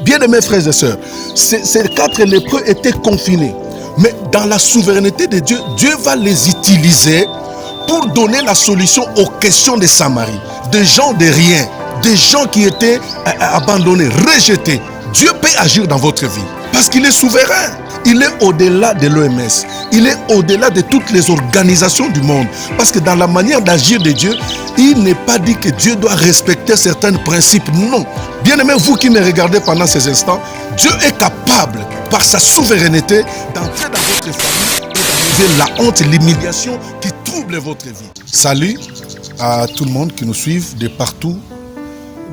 Bien-aimés frères et sœurs, ces 4 lépreux étaient confinés. Mais dans la souveraineté de Dieu, Dieu va les utiliser pour donner la solution aux questions de Samarie. Des gens de rien, des gens qui étaient abandonnés, rejetés. Dieu peut agir dans votre vie parce qu'il est souverain. Il est au-delà de l'OMS. Il est au-delà de toutes les organisations du monde. Parce que dans la manière d'agir de Dieu, il n'est pas dit que Dieu doit respecter certains principes. Non. Bien-aimés, vous qui me regardez pendant ces instants, Dieu est capable, par sa souveraineté, d'entrer dans votre famille et d'enlever la honte, l'humiliation qui trouble votre vie. Salut à tout le monde qui nous suit de partout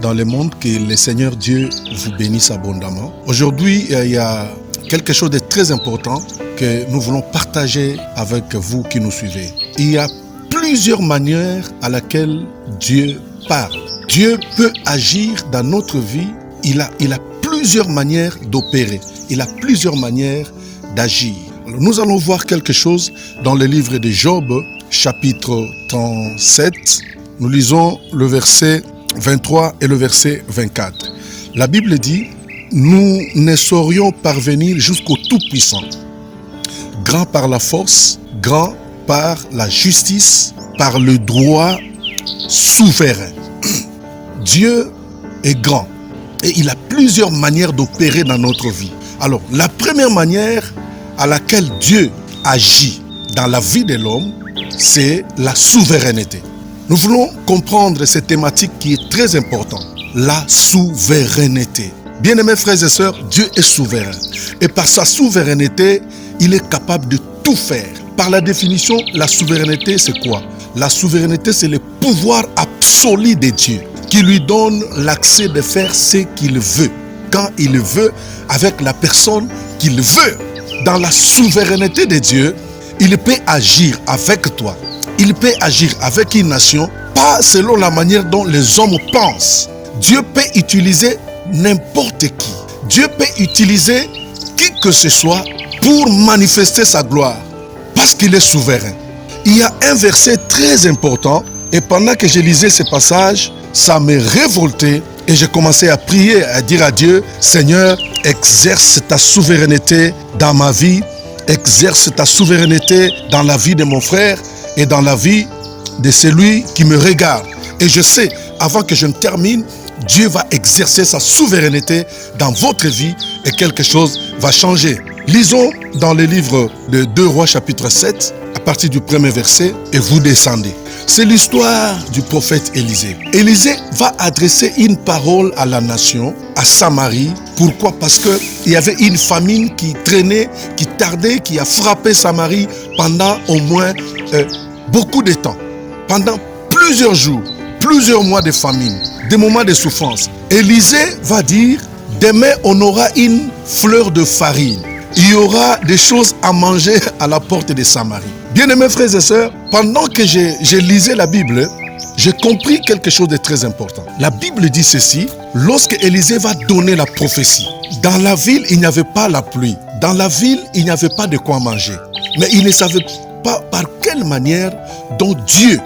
dans le monde. Que le Seigneur Dieu vous bénisse abondamment. Aujourd'hui, il y a quelque chose de très important que nous voulons partager avec vous qui nous suivez. Il y a plusieurs manières à laquelle Dieu parle. Dieu peut agir dans notre vie. Il a plusieurs manières d'opérer. Il a plusieurs manières d'agir. Alors, nous allons voir quelque chose dans le livre de Job, chapitre 37. Nous lisons le verset 23 et le verset 24. La Bible dit: nous ne saurions parvenir jusqu'au Tout-Puissant, grand par la force, grand par la justice, par le droit souverain. Dieu est grand et il a plusieurs manières d'opérer dans notre vie. Alors, la première manière à laquelle Dieu agit dans la vie de l'homme, c'est la souveraineté. Nous voulons comprendre cette thématique qui est très importante, la souveraineté. Bien-aimés frères et sœurs, Dieu est souverain. Et par sa souveraineté, il est capable de tout faire. Par la définition, la souveraineté, c'est quoi? La souveraineté, c'est le pouvoir absolu de Dieu qui lui donne l'accès de faire ce qu'il veut, quand il veut, avec la personne qu'il veut. Dans la souveraineté de Dieu, il peut agir avec toi. Il peut agir avec une nation, pas selon la manière dont les hommes pensent. Dieu peut utiliser n'importe qui. Dieu peut utiliser qui que ce soit pour manifester sa gloire, parce qu'il est souverain. Il y a un verset très important, et pendant que je lisais ce passage, ça me révoltait, et j'ai commencé à prier, à dire à Dieu: Seigneur, exerce ta souveraineté dans ma vie, exerce ta souveraineté dans la vie de mon frère et dans la vie de celui qui me regarde. Et je sais, avant que je ne termine, Dieu va exercer sa souveraineté dans votre vie et quelque chose va changer. Lisons dans le livre de 2 Rois chapitre 7, à partir du premier verset, et vous descendez. C'est l'histoire du prophète Élisée. Élisée va adresser une parole à la nation, à Samarie. Pourquoi? Parce qu'il y avait une famine qui traînait, qui tardait, qui a frappé Samarie pendant au moins beaucoup de temps. Pendant plusieurs jours, plusieurs mois de famine, des moments de souffrance. Élisée va dire: demain on aura une fleur de farine. Il y aura des choses à manger à la porte de Samarie. Bien-aimés frères et sœurs, pendant que je lisais la Bible, j'ai compris quelque chose de très important. La Bible dit ceci: lorsque Élisée va donner la prophétie, dans la ville il n'y avait pas la pluie, dans la ville il n'y avait pas de quoi manger. Mais il ne savait pas par quelle manière dont Dieu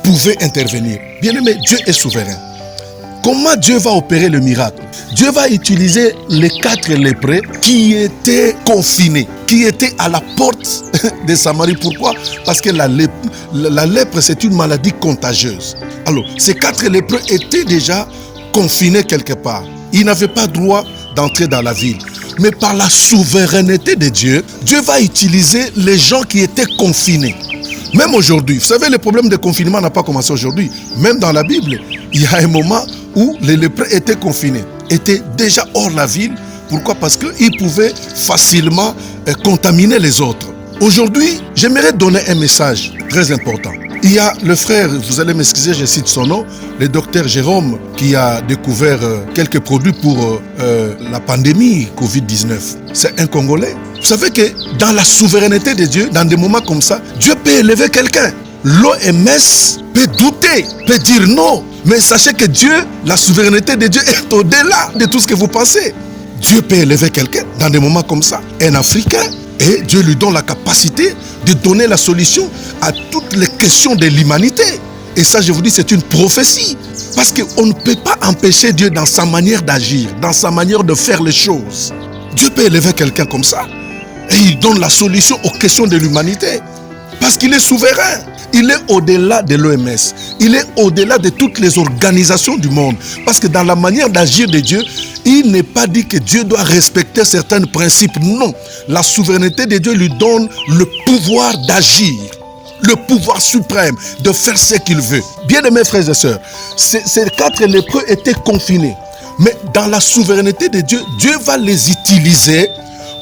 pouvait intervenir. Bien-aimé, Dieu est souverain. Comment Dieu va opérer le miracle? Dieu va utiliser les 4 lépreux qui étaient confinés, qui étaient à la porte de Samarie. Pourquoi? Parce que la lèpre, c'est une maladie contagieuse. Alors, ces 4 lépreux étaient déjà confinés quelque part. Ils n'avaient pas droit d'entrer dans la ville. Mais par la souveraineté de Dieu, Dieu va utiliser les gens qui étaient confinés. Même aujourd'hui, vous savez, le problème de confinement n'a pas commencé aujourd'hui. Même dans la Bible, il y a un moment où les lépreux étaient confinés, étaient déjà hors la ville. Pourquoi? Parce qu'ils pouvaient facilement contaminer les autres. Aujourd'hui, j'aimerais donner un message très important. Il y a le frère, vous allez m'excuser, je cite son nom, le docteur Jérôme, qui a découvert quelques produits pour la pandémie Covid-19. C'est un Congolais. Vous savez que dans la souveraineté de Dieu, dans des moments comme ça, Dieu peut élever quelqu'un. L'OMS peut douter, peut dire non. Mais sachez que Dieu, la souveraineté de Dieu est au-delà de tout ce que vous pensez. Dieu peut élever quelqu'un dans des moments comme ça, un Africain, et Dieu lui donne la capacité de donner la solution à toutes les questions de l'humanité. Et ça, je vous dis, c'est une prophétie. Parce qu'on ne peut pas empêcher Dieu dans sa manière d'agir, dans sa manière de faire les choses. Dieu peut élever quelqu'un comme ça. Et il donne la solution aux questions de l'humanité. Parce qu'il est souverain. Il est au-delà de l'OMS. Il est au-delà de toutes les organisations du monde. Parce que dans la manière d'agir de Dieu, il n'est pas dit que Dieu doit respecter certains principes. Non. La souveraineté de Dieu lui donne le pouvoir d'agir. Le pouvoir suprême de faire ce qu'il veut. Bien-aimés frères et sœurs, ces 4 lépreux étaient confinés. Mais dans la souveraineté de Dieu, Dieu va les utiliser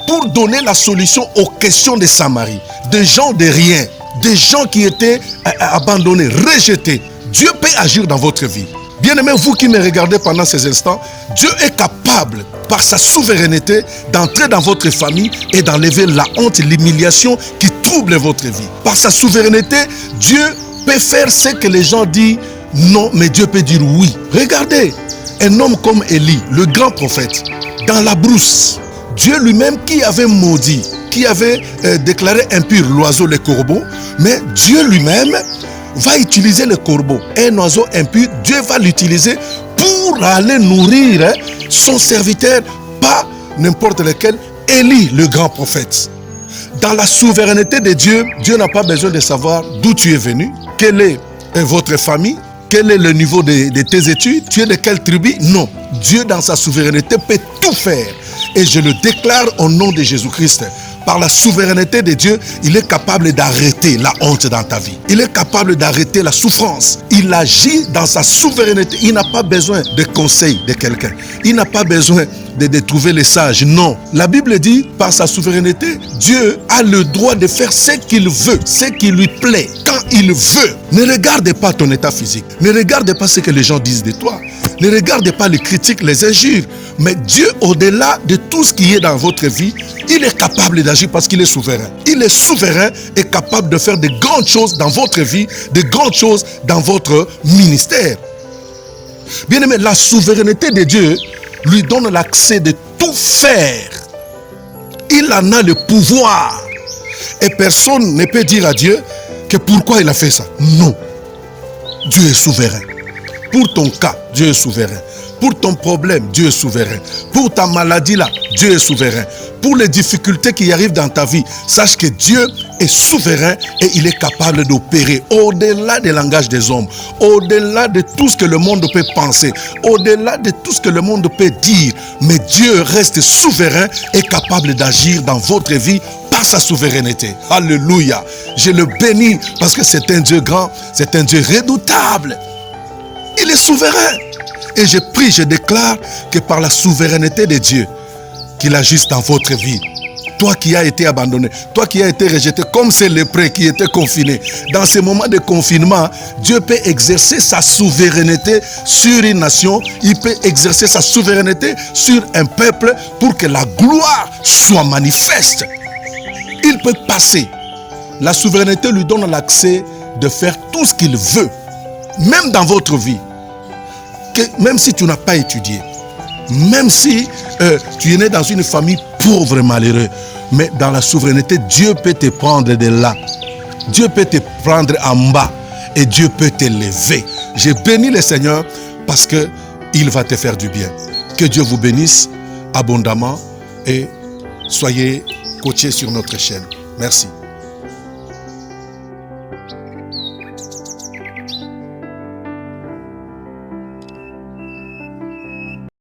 pour donner la solution aux questions de Samarie. Des gens de rien. Des gens qui étaient abandonnés, rejetés. Dieu peut agir dans votre vie. Bien-aimés, vous qui me regardez pendant ces instants, Dieu est capable, par sa souveraineté, d'entrer dans votre famille et d'enlever la honte, l'humiliation qui trouble votre vie. Par sa souveraineté, Dieu peut faire ce que les gens disent non, mais Dieu peut dire oui. Regardez, un homme comme Élie, le grand prophète, dans la brousse, Dieu lui-même qui avait maudit, qui avait déclaré impur l'oiseau, le corbeau, mais Dieu lui-même va utiliser le corbeau, un oiseau impur. Dieu va l'utiliser pour aller nourrir son serviteur, pas n'importe lequel, Élie, le grand prophète. Dans la souveraineté de Dieu, Dieu n'a pas besoin de savoir d'où tu es venu, quelle est votre famille, quel est le niveau de tes études, tu es de quelle tribu. Non, Dieu dans sa souveraineté peut tout faire. Et je le déclare au nom de Jésus-Christ. Par la souveraineté de Dieu, il est capable d'arrêter la honte dans ta vie. Il est capable d'arrêter la souffrance. Il agit dans sa souveraineté. Il n'a pas besoin de conseils de quelqu'un. Il n'a pas besoin de trouver les sages. Non. La Bible dit, par sa souveraineté, Dieu a le droit de faire ce qu'il veut, ce qui lui plaît, quand il veut. Ne regarde pas ton état physique. Ne regarde pas ce que les gens disent de toi. Ne regardez pas les critiques, les injures. Mais Dieu, au-delà de tout ce qui est dans votre vie, il est capable d'agir parce qu'il est souverain. Il est souverain et capable de faire de grandes choses dans votre vie, de grandes choses dans votre ministère. Bien aimé, la souveraineté de Dieu lui donne l'accès de tout faire. Il en a le pouvoir. Et personne ne peut dire à Dieu que pourquoi il a fait ça. Non. Dieu est souverain. Pour ton cas, Dieu est souverain. Pour ton problème, Dieu est souverain. Pour ta maladie là, Dieu est souverain. Pour les difficultés qui arrivent dans ta vie, sache que Dieu est souverain et il est capable d'opérer au-delà des langages des hommes, au-delà de tout ce que le monde peut penser, au-delà de tout ce que le monde peut dire. Mais Dieu reste souverain et capable d'agir dans votre vie par sa souveraineté. Alléluia. Je le bénis parce que c'est un Dieu grand, c'est un Dieu redoutable. Il est souverain. Et je prie, je déclare que par la souveraineté de Dieu, qu'il agisse dans votre vie. Toi qui as été abandonné, toi qui as été rejeté, comme ces lépreux qui étaient confinés. Dans ces moments de confinement, Dieu peut exercer sa souveraineté sur une nation. Il peut exercer sa souveraineté sur un peuple pour que la gloire soit manifeste. Il peut passer. La souveraineté lui donne l'accès de faire tout ce qu'il veut, même dans votre vie. Même si tu n'as pas étudié, même si tu es né dans une famille pauvre et malheureuse, mais dans la souveraineté, Dieu peut te prendre de là. Dieu peut te prendre en bas et Dieu peut t'élever. Je bénis le Seigneur parce qu'il va te faire du bien. Que Dieu vous bénisse abondamment et soyez coachés sur notre chaîne. Merci.